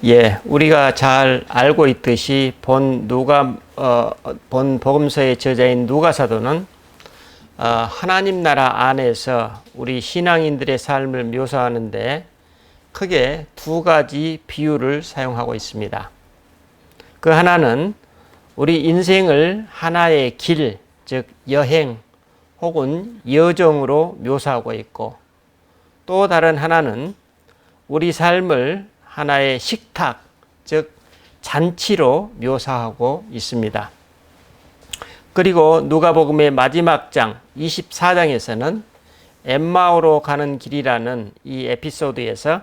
우리가 잘 알고 있듯이 본 복음서의 저자인 누가 사도는 하나님 나라 안에서 우리 신앙인들의 삶을 묘사하는데 크게 두 가지 비유를 사용하고 있습니다. 그 하나는 우리 인생을 하나의 길, 즉 여행 혹은 여정으로 묘사하고 있고, 또 다른 하나는 우리 삶을 하나의 식탁, 즉 잔치로 묘사하고 있습니다. 그리고 누가복음의 마지막 장 24장에서는 엠마오로 가는 길이라는 이 에피소드에서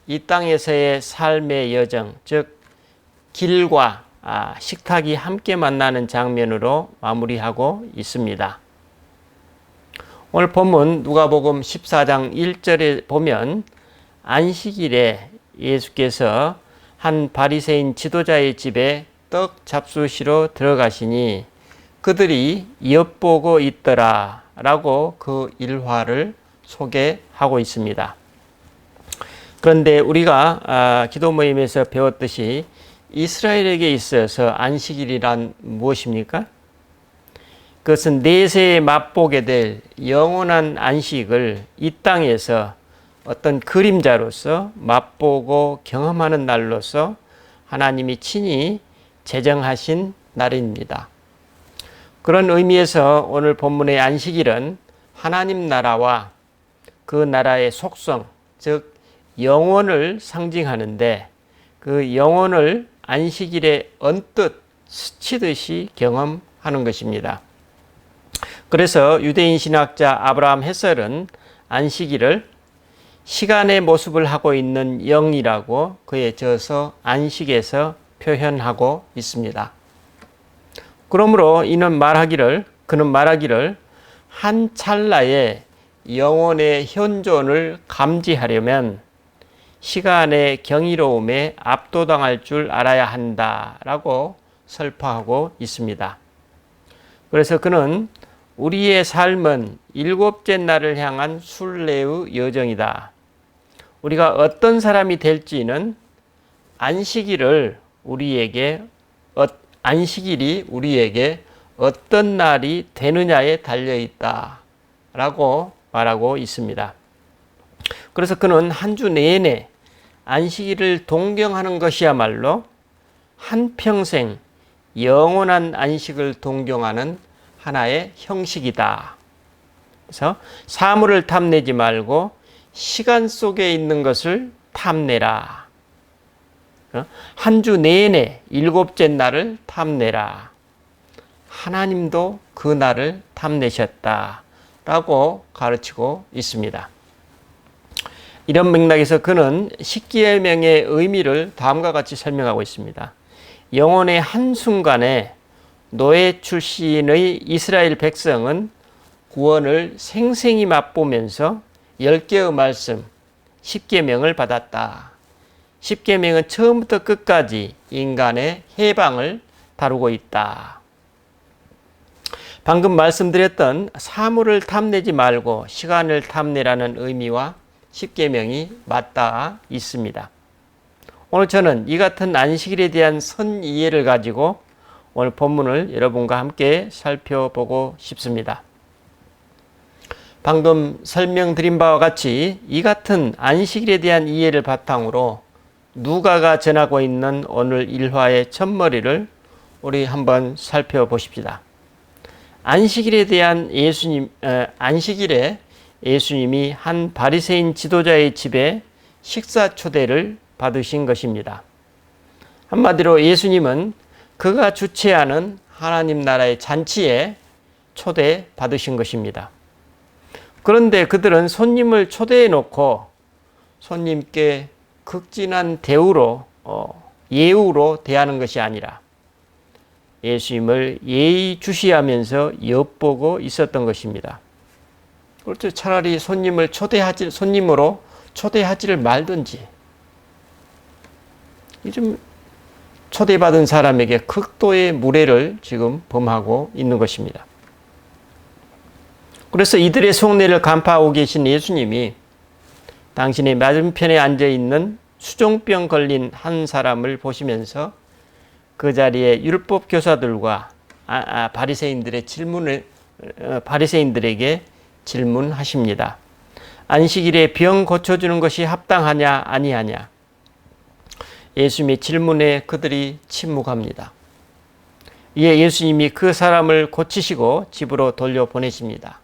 이 땅에서의 삶의 여정, 즉 길과 식탁이 함께 만나는 장면으로 마무리하고 있습니다. 오늘 본문 누가복음 14장 1절에 보면 안식일에 예수께서 한 바리새인 지도자의 집에 떡 잡수시러 들어가시니 그들이 엿보고 있더라 라고 그 일화를 소개하고 있습니다. 그런데 우리가 기도 모임에서 배웠듯이 이스라엘에게 있어서 안식일이란 무엇입니까? 그것은 내세에 맛보게 될 영원한 안식을 이 땅에서 어떤 그림자로서 맛보고 경험하는 날로서 하나님이 친히 제정하신 날입니다. 그런 의미에서 오늘 본문의 안식일은 하나님 나라와 그 나라의 속성, 즉 영혼을 상징하는데 그 영혼을 안식일에 언뜻 스치듯이 경험하는 것입니다. 그래서 유대인 신학자 아브라함 헤설은 안식일을 시간의 모습을 하고 있는 영이라고 그의 저서 안식에서 표현하고 있습니다. 그러므로 그는 말하기를 한 찰나의 영혼의 현존을 감지하려면 시간의 경이로움에 압도당할 줄 알아야 한다라고 설파하고 있습니다. 그래서 그는 우리의 삶은 일곱째 날을 향한 순례의 여정이다. 우리가 어떤 사람이 될지는 안식일이 우리에게 어떤 날이 되느냐에 달려있다 라고 말하고 있습니다. 그래서 그는 한 주 내내 안식일을 동경하는 것이야말로 한평생 영원한 안식을 동경하는 하나의 형식이다. 그래서 사물을 탐내지 말고 시간 속에 있는 것을 탐내라. 한 주 내내 일곱째 날을 탐내라. 하나님도 그 날을 탐내셨다라고 가르치고 있습니다. 이런 맥락에서 그는 십계명의 의미를 다음과 같이 설명하고 있습니다. 영혼의 한순간에 노예 출신의 이스라엘 백성은 구원을 생생히 맛보면서 10개의 말씀, 십계명을 받았다. 십계명은 처음부터 끝까지 인간의 해방을 다루고 있다. 방금 말씀드렸던 사물을 탐내지 말고 시간을 탐내라는 의미와 십계명이 맞닿아 있습니다. 오늘 저는 이 같은 안식일에 대한 선 이해를 가지고 오늘 본문을 여러분과 함께 살펴보고 싶습니다. 방금 설명드린 바와 같이 이 같은 안식일에 대한 이해를 바탕으로 누가가 전하고 있는 오늘 일화의 첫머리를 우리 한번 살펴보십시다. 안식일에 예수님이 한 바리새인 지도자의 집에 식사 초대를 받으신 것입니다. 한마디로 예수님은 그가 주최하는 하나님 나라의 잔치에 초대받으신 것입니다. 그런데 그들은 손님을 초대해 놓고 손님께 극진한 대우로 예우로 대하는 것이 아니라 예수님을 예의주시하면서 엿보고 있었던 것입니다. 그렇죠. 차라리 손님으로 초대하지를 말든지. 좀 초대받은 사람에게 극도의 무례를 지금 범하고 있는 것입니다. 그래서 이들의 속내를 간파하고 계신 예수님이 당신의 맞은편에 앉아있는 수종병 걸린 한 사람을 보시면서 그 자리에 율법 교사들과 바리새인들에게 질문하십니다. 안식일에 병 고쳐주는 것이 합당하냐 아니하냐. 예수님의 질문에 그들이 침묵합니다. 이에 예수님이 그 사람을 고치시고 집으로 돌려보내십니다.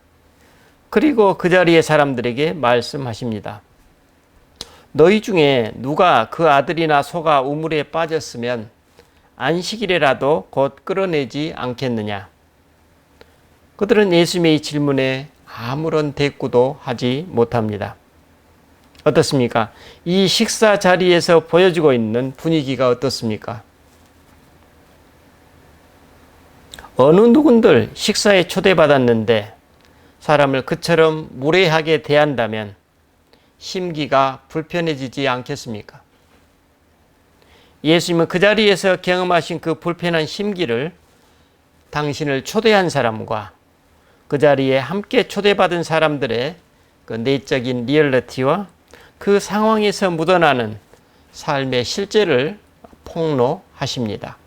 그리고 그 자리의 사람들에게 말씀하십니다. 너희 중에 누가 그 아들이나 소가 우물에 빠졌으면 안식일에라도 곧 끌어내지 않겠느냐. 그들은 예수님의 이 질문에 아무런 대꾸도 하지 못합니다. 어떻습니까? 이 식사 자리에서 보여지고 있는 분위기가 어떻습니까? 어느 누군들 식사에 초대받았는데 사람을 그처럼 무례하게 대한다면 심기가 불편해지지 않겠습니까? 예수님은 그 자리에서 경험하신 그 불편한 심기를 당신을 초대한 사람과 그 자리에 함께 초대받은 사람들의 그 내적인 리얼리티와 그 상황에서 묻어나는 삶의 실제를 폭로하십니다.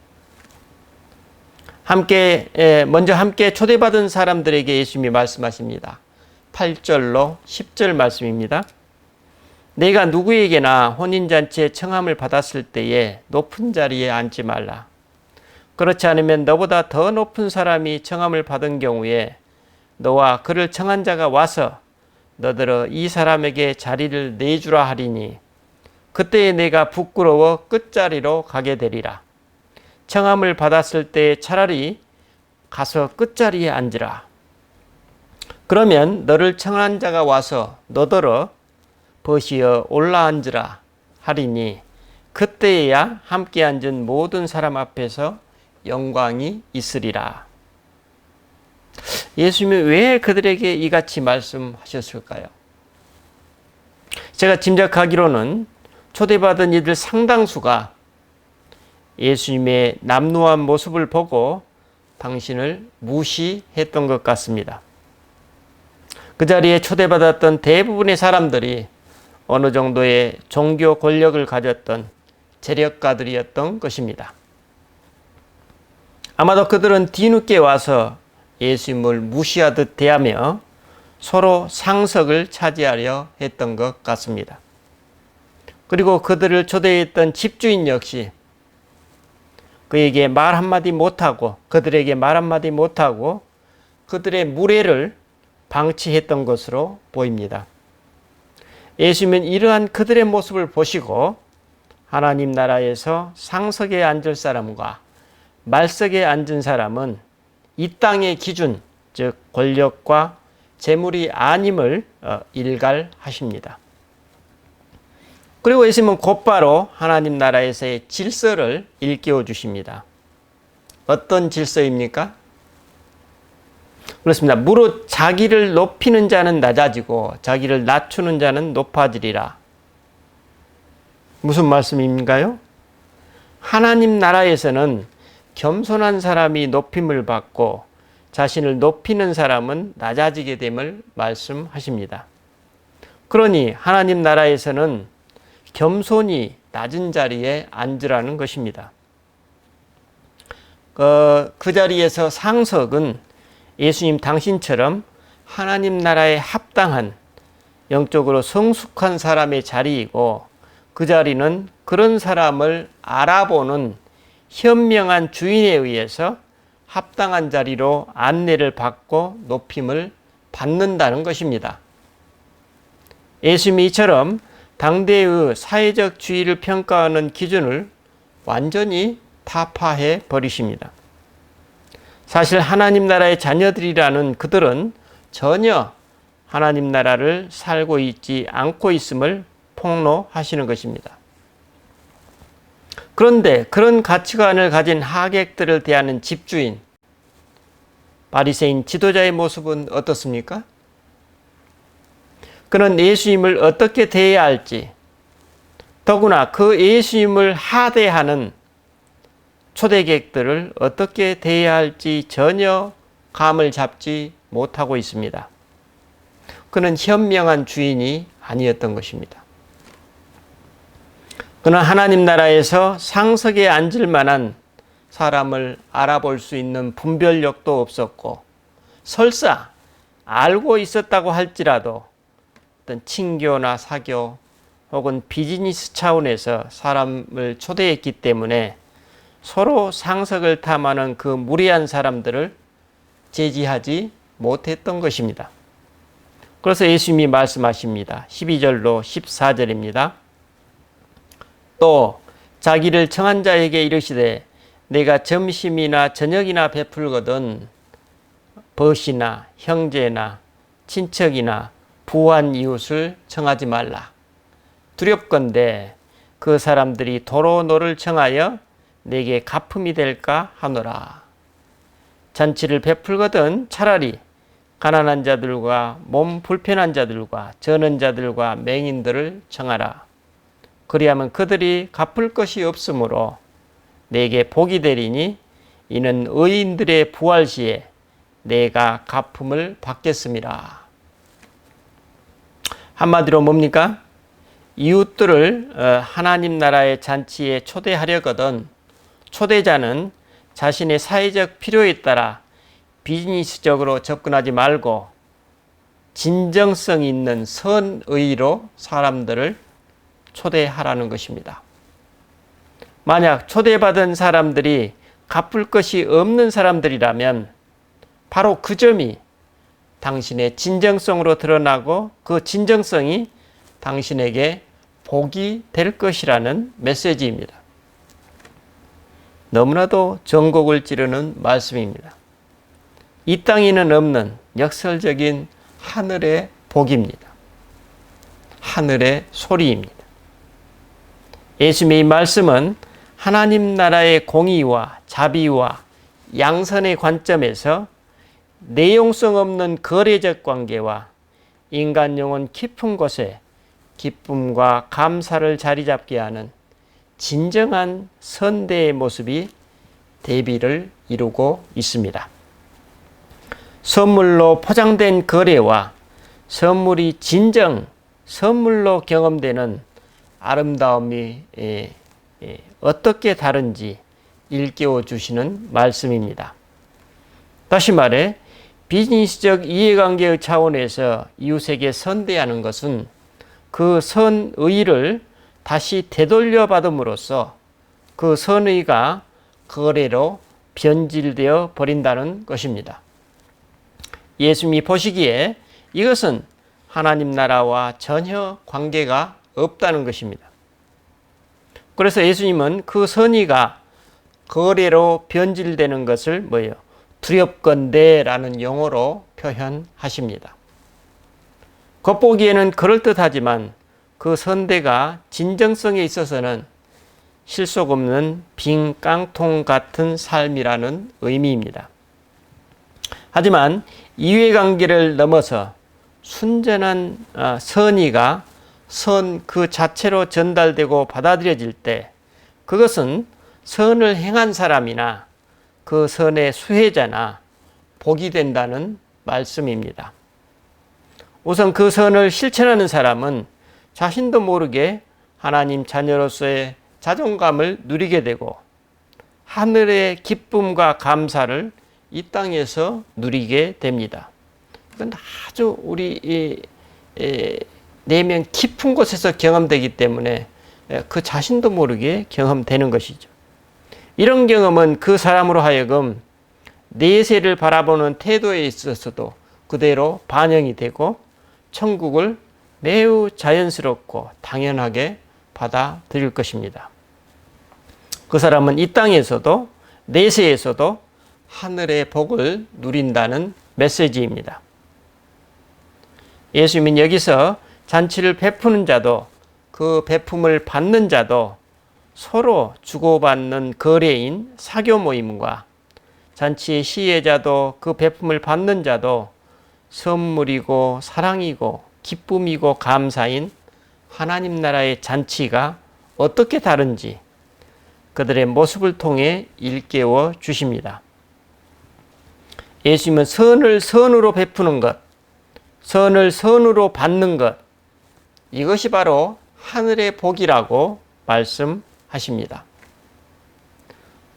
먼저 함께 초대받은 사람들에게 예수님이 말씀하십니다. 8절로 10절 말씀입니다. 내가 누구에게나 혼인잔치에 청함을 받았을 때에 높은 자리에 앉지 말라. 그렇지 않으면 너보다 더 높은 사람이 청함을 받은 경우에 너와 그를 청한 자가 와서 너더러 이 사람에게 자리를 내주라 하리니 그때에 내가 부끄러워 끝자리로 가게 되리라. 청함을 받았을 때 차라리 가서 끝자리에 앉으라. 그러면 너를 청한 자가 와서 너더러 벗이어 올라앉으라 하리니 그때에야 함께 앉은 모든 사람 앞에서 영광이 있으리라. 예수님이 왜 그들에게 이같이 말씀하셨을까요? 제가 짐작하기로는 초대받은 이들 상당수가 예수님의 남루한 모습을 보고 당신을 무시했던 것 같습니다. 그 자리에 초대받았던 대부분의 사람들이 어느 정도의 종교 권력을 가졌던 재력가들이었던 것입니다. 아마도 그들은 뒤늦게 와서 예수님을 무시하듯 대하며 서로 상석을 차지하려 했던 것 같습니다. 그리고 그들을 초대했던 집주인 역시 그들에게 말 한마디 못하고 그들의 무례를 방치했던 것으로 보입니다. 예수님은 이러한 그들의 모습을 보시고 하나님 나라에서 상석에 앉을 사람과 말석에 앉은 사람은 이 땅의 기준, 즉 권력과 재물이 아님을 일갈하십니다. 그리고 예수님은 곧바로 하나님 나라에서의 질서를 일깨워 주십니다. 어떤 질서입니까? 그렇습니다. 무릇 자기를 높이는 자는 낮아지고 자기를 낮추는 자는 높아지리라. 무슨 말씀인가요? 하나님 나라에서는 겸손한 사람이 높임을 받고 자신을 높이는 사람은 낮아지게 됨을 말씀하십니다. 그러니 하나님 나라에서는 겸손히 낮은 자리에 앉으라는 것입니다. 그 자리에서 상석은 예수님 당신처럼 하나님 나라에 합당한 영적으로 성숙한 사람의 자리이고 그 자리는 그런 사람을 알아보는 현명한 주인에 의해서 합당한 자리로 안내를 받고 높임을 받는다는 것입니다. 예수님이 이처럼 당대의 사회적 주의를 평가하는 기준을 완전히 타파해 버리십니다. 사실 하나님 나라의 자녀들이라는 그들은 전혀 하나님 나라를 살고 있지 않고 있음을 폭로하시는 것입니다. 그런데 그런 가치관을 가진 하객들을 대하는 집주인, 바리새인 지도자의 모습은 어떻습니까? 그는 예수님을 어떻게 대해야 할지, 더구나 그 예수님을 하대하는 초대객들을 어떻게 대해야 할지 전혀 감을 잡지 못하고 있습니다. 그는 현명한 주인이 아니었던 것입니다. 그는 하나님 나라에서 상석에 앉을 만한 사람을 알아볼 수 있는 분별력도 없었고, 설사 알고 있었다고 할지라도 어떤 친교나 사교 혹은 비즈니스 차원에서 사람을 초대했기 때문에 서로 상석을 탐하는 그 무례한 사람들을 제지하지 못했던 것입니다. 그래서 예수님이 말씀하십니다. 12절로 14절입니다. 또 자기를 청한 자에게 이르시되 내가 점심이나 저녁이나 베풀거든 벗이나 형제나 친척이나 부한 이웃을 청하지 말라. 두렵건대 그 사람들이 도로 너를 청하여 내게 갚음이 될까 하노라. 잔치를 베풀거든 차라리 가난한 자들과 몸 불편한 자들과 저는 자들과 맹인들을 청하라. 그리하면 그들이 갚을 것이 없으므로 내게 복이 되리니 이는 의인들의 부활 시에 내가 갚음을 받겠습니다. 한마디로 뭡니까? 이웃들을 하나님 나라의 잔치에 초대하려거든 초대자는 자신의 사회적 필요에 따라 비즈니스적으로 접근하지 말고 진정성 있는 선의로 사람들을 초대하라는 것입니다. 만약 초대받은 사람들이 갚을 것이 없는 사람들이라면 바로 그 점이 당신의 진정성으로 드러나고 그 진정성이 당신에게 복이 될 것이라는 메시지입니다. 너무나도 전곡을 찌르는 말씀입니다. 이 땅에는 없는 역설적인 하늘의 복입니다. 하늘의 소리입니다. 예수님의 이 말씀은 하나님 나라의 공의와 자비와 양선의 관점에서 내용성 없는 거래적 관계와 인간 영혼 깊은 곳에 기쁨과 감사를 자리 잡게 하는 진정한 선대의 모습이 대비를 이루고 있습니다. 선물로 포장된 거래와 선물이 진정 선물로 경험되는 아름다움이 어떻게 다른지 일깨워 주시는 말씀입니다. 다시 말해 비즈니스적 이해관계의 차원에서 이웃에게 선대하는 것은 그 선의를 다시 되돌려 받음으로써 그 선의가 거래로 변질되어 버린다는 것입니다. 예수님이 보시기에 이것은 하나님 나라와 전혀 관계가 없다는 것입니다. 그래서 예수님은 그 선의가 거래로 변질되는 것을 뭐예요? 두렵건대라는 용어로 표현하십니다. 겉보기에는 그럴듯하지만 그 선대가 진정성에 있어서는 실속 없는 빈 깡통 같은 삶이라는 의미입니다. 하지만 이해관계를 넘어서 순전한 선의가 선 그 자체로 전달되고 받아들여질 때 그것은 선을 행한 사람이나 그 선의 수혜자나 복이 된다는 말씀입니다. 우선 그 선을 실천하는 사람은 자신도 모르게 하나님 자녀로서의 자존감을 누리게 되고 하늘의 기쁨과 감사를 이 땅에서 누리게 됩니다. 이건 아주 우리 내면 깊은 곳에서 경험되기 때문에 그 자신도 모르게 경험되는 것이죠. 이런 경험은 그 사람으로 하여금 내세를 바라보는 태도에 있어서도 그대로 반영이 되고 천국을 매우 자연스럽고 당연하게 받아들일 것입니다. 그 사람은 이 땅에서도 내세에서도 하늘의 복을 누린다는 메시지입니다. 예수님은 여기서 잔치를 베푸는 자도 그 베품을 받는 자도 서로 주고받는 거래인 사교 모임과 잔치의 시혜자도 그 베품을 받는 자도 선물이고 사랑이고 기쁨이고 감사인 하나님 나라의 잔치가 어떻게 다른지 그들의 모습을 통해 일깨워 주십니다. 예수님은 선을 선으로 베푸는 것, 선을 선으로 받는 것, 이것이 바로 하늘의 복이라고 말씀하십니다.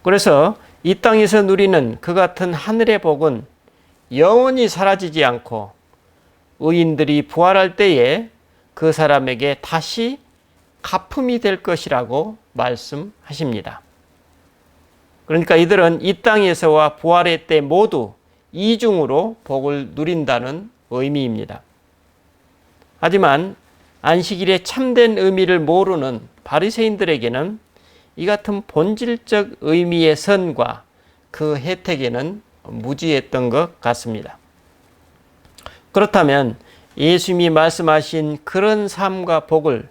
그래서 이 땅에서 누리는 그 같은 하늘의 복은 영원히 사라지지 않고 의인들이 부활할 때에 그 사람에게 다시 갚음이 될 것이라고 말씀하십니다. 그러니까 이들은 이 땅에서와 부활의 때 모두 이중으로 복을 누린다는 의미입니다. 하지만 안식일의 참된 의미를 모르는 바리새인들에게는 이 같은 본질적 의미의 선과 그 혜택에는 무지했던 것 같습니다. 그렇다면 예수님이 말씀하신 그런 삶과 복을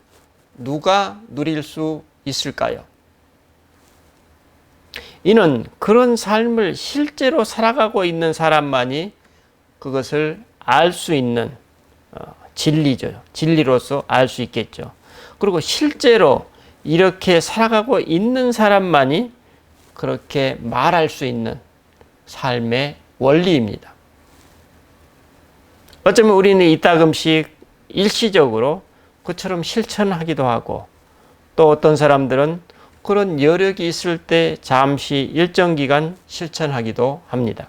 누가 누릴 수 있을까요? 이는 그런 삶을 실제로 살아가고 있는 사람만이 그것을 알 수 있는 진리죠. 진리로서 알 수 있겠죠. 그리고 실제로 이렇게 살아가고 있는 사람만이 그렇게 말할 수 있는 삶의 원리입니다. 어쩌면 우리는 이따금씩 일시적으로 그처럼 실천하기도 하고, 또 어떤 사람들은 그런 여력이 있을 때 잠시 일정 기간 실천하기도 합니다.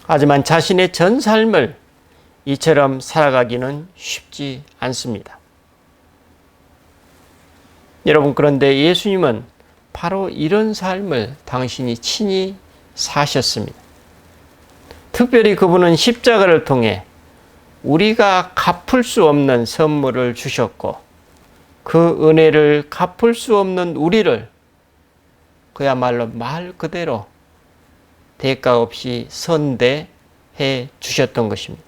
하지만 자신의 전 삶을 이처럼 살아가기는 쉽지 않습니다. 여러분, 그런데 예수님은 바로 이런 삶을 당신이 친히 사셨습니다. 특별히 그분은 십자가를 통해 우리가 갚을 수 없는 선물을 주셨고, 그 은혜를 갚을 수 없는 우리를 그야말로 말 그대로 대가 없이 선대해 주셨던 것입니다.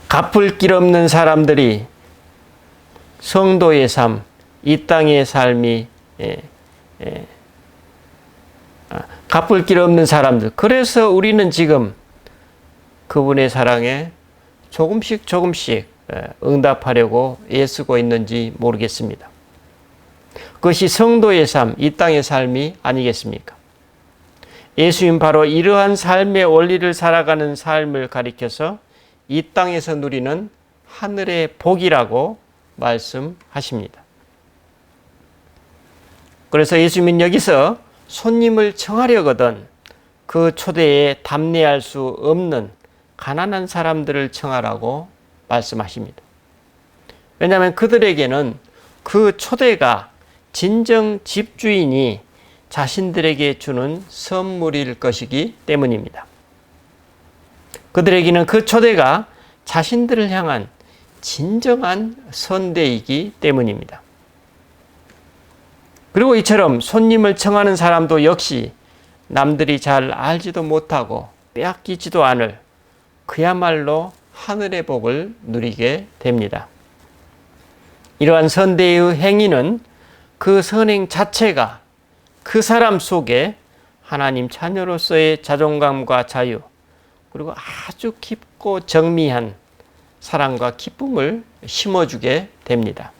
갚을 길 없는 사람들이 성도의 삶, 이 땅의 삶이 갚을 길 없는 사람들. 그래서 우리는 지금 그분의 사랑에 조금씩 응답하려고 애쓰고 있는지 모르겠습니다. 그것이 성도의 삶, 이 땅의 삶이 아니겠습니까? 예수님 바로 이러한 삶의 원리를 살아가는 삶을 가리켜서 이 땅에서 누리는 하늘의 복이라고 말씀하십니다. 그래서 예수님은 여기서 손님을 청하려거든 그 초대에 답례할 수 없는 가난한 사람들을 청하라고 말씀하십니다. 왜냐하면 그들에게는 그 초대가 진정 집주인이 자신들에게 주는 선물일 것이기 때문입니다. 그들에게는 그 초대가 자신들을 향한 진정한 선대이기 때문입니다. 그리고 이처럼 손님을 청하는 사람도 역시 남들이 잘 알지도 못하고 빼앗기지도 않을 그야말로 하늘의 복을 누리게 됩니다. 이러한 선대의 행위는 그 선행 자체가 그 사람 속에 하나님 자녀로서의 자존감과 자유, 그리고 아주 깊고 정미한 사랑과 기쁨을 심어주게 됩니다.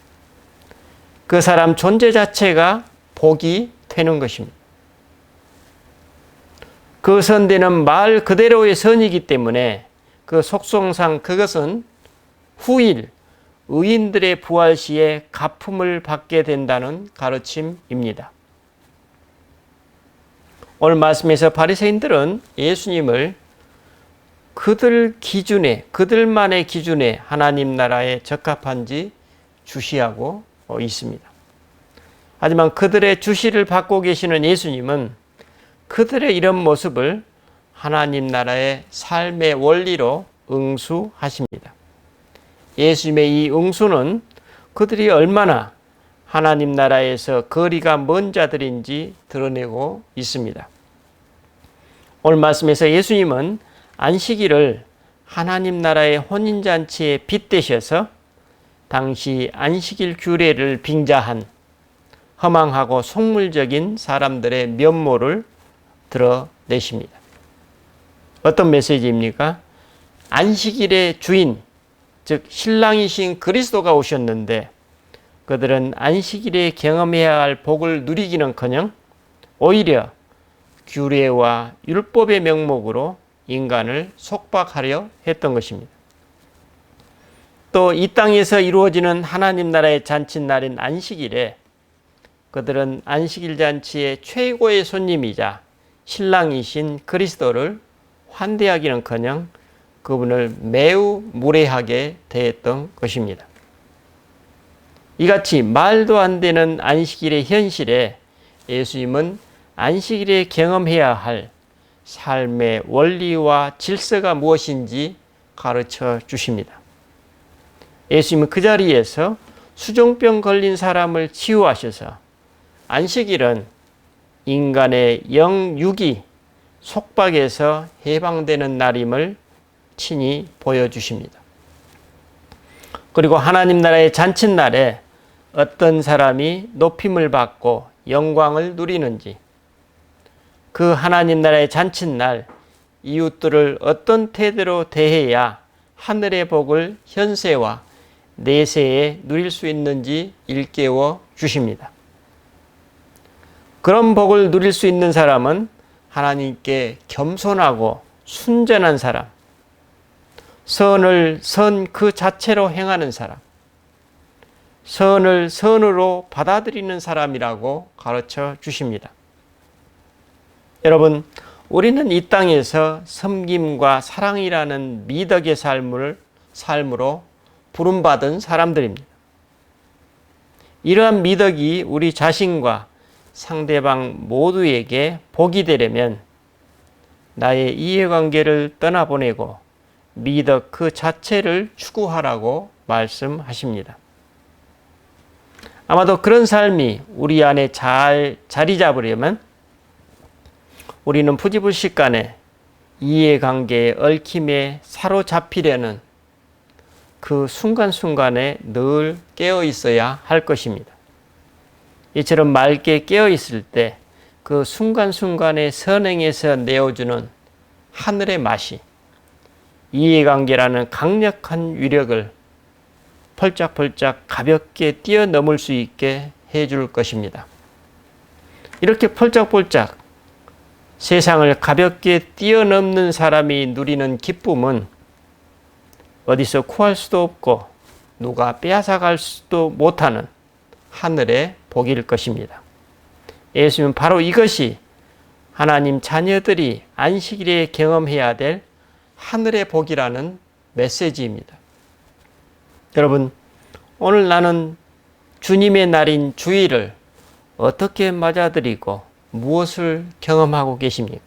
그 사람 존재 자체가 복이 되는 것입니다. 그 선대는 말 그대로의 선이기 때문에 그 속성상 그것은 후일 의인들의 부활 시에 갚음을 받게 된다는 가르침입니다. 오늘 말씀에서 바리새인들은 예수님을 그들만의 기준에 하나님 나라에 적합한지 주시하고 있습니다. 하지만 그들의 주시를 받고 계시는 예수님은 그들의 이런 모습을 하나님 나라의 삶의 원리로 응수하십니다. 예수님의 이 응수는 그들이 얼마나 하나님 나라에서 거리가 먼 자들인지 드러내고 있습니다. 오늘 말씀에서 예수님은 안식일을 하나님 나라의 혼인잔치에 빗대셔서 당시 안식일 규례를 빙자한 허망하고 속물적인 사람들의 면모를 드러내십니다. 어떤 메시지입니까? 안식일의 주인, 즉 신랑이신 그리스도가 오셨는데 그들은 안식일에 경험해야 할 복을 누리기는커녕 오히려 규례와 율법의 명목으로 인간을 속박하려 했던 것입니다. 또 이 땅에서 이루어지는 하나님 나라의 잔칫날인 안식일에 그들은 안식일 잔치의 최고의 손님이자 신랑이신 그리스도를 환대하기는커녕 그분을 매우 무례하게 대했던 것입니다. 이같이 말도 안 되는 안식일의 현실에 예수님은 안식일에 경험해야 할 삶의 원리와 질서가 무엇인지 가르쳐 주십니다. 예수님은 그 자리에서 수종병 걸린 사람을 치유하셔서 안식일은 인간의 영육이 속박에서 해방되는 날임을 친히 보여주십니다. 그리고 하나님 나라의 잔칫날에 어떤 사람이 높임을 받고 영광을 누리는지, 그 하나님 나라의 잔칫날 이웃들을 어떤 태도로 대해야 하늘의 복을 현세와 내세에 누릴 수 있는지 일깨워 주십니다. 그런 복을 누릴 수 있는 사람은 하나님께 겸손하고 순전한 사람, 선을 선 그 자체로 행하는 사람, 선을 선으로 받아들이는 사람이라고 가르쳐 주십니다. 여러분, 우리는 이 땅에서 섬김과 사랑이라는 미덕의 삶으로 부름받은 사람들입니다. 이러한 미덕이 우리 자신과 상대방 모두에게 복이 되려면 나의 이해관계를 떠나보내고 미덕 그 자체를 추구하라고 말씀하십니다. 아마도 그런 삶이 우리 안에 잘 자리 잡으려면 우리는 부지불식간에 이해관계의 얽힘에 사로잡히려는 그 순간순간에 늘 깨어 있어야 할 것입니다. 이처럼 맑게 깨어 있을 때 그 순간순간의 선행에서 내어주는 하늘의 맛이 이해관계라는 강력한 위력을 펄짝펄짝 가볍게 뛰어넘을 수 있게 해줄 것입니다. 이렇게 펄짝펄짝 세상을 가볍게 뛰어넘는 사람이 누리는 기쁨은 어디서 구할 수도 없고 누가 빼앗아갈 수도 못하는 하늘의 복일 것입니다. 예수님은 바로 이것이 하나님 자녀들이 안식일에 경험해야 될 하늘의 복이라는 메시지입니다. 여러분, 오늘 나는 주님의 날인 주일을 어떻게 맞아들이고 무엇을 경험하고 계십니까?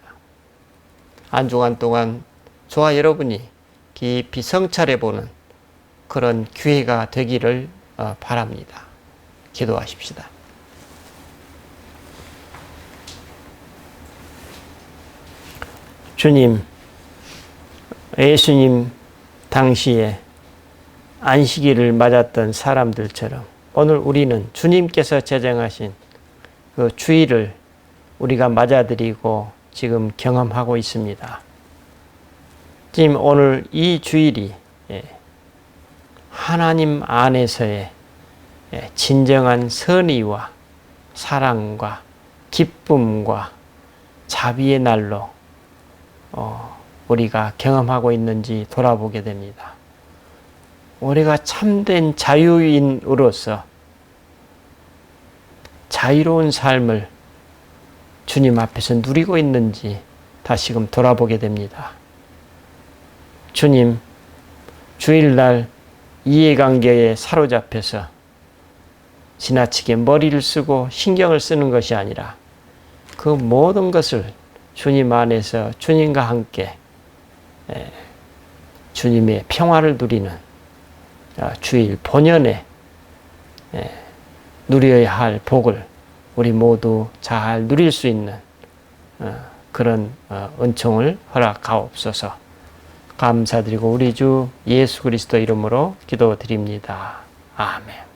한 주간 동안 저와 여러분이 깊이 성찰해보는 그런 기회가 되기를 바랍니다. 기도하십시다. 주님, 예수님 당시에 안식일을 맞았던 사람들처럼 오늘 우리는 주님께서 제정하신 그 주일을 우리가 맞아들이고 지금 경험하고 있습니다. 지금 오늘 이 주일이 하나님 안에서의 진정한 선의와 사랑과 기쁨과 자비의 날로 우리가 경험하고 있는지 돌아보게 됩니다. 우리가 참된 자유인으로서 자유로운 삶을 주님 앞에서 누리고 있는지 다시금 돌아보게 됩니다. 주님, 주일날 이해관계에 사로잡혀서 지나치게 머리를 쓰고 신경을 쓰는 것이 아니라 그 모든 것을 주님 안에서 주님과 함께 주님의 평화를 누리는 주일 본연에 누려야 할 복을 우리 모두 잘 누릴 수 있는 그런 은총을 허락하옵소서. 감사드리고 우리 주 예수 그리스도 이름으로 기도드립니다. 아멘.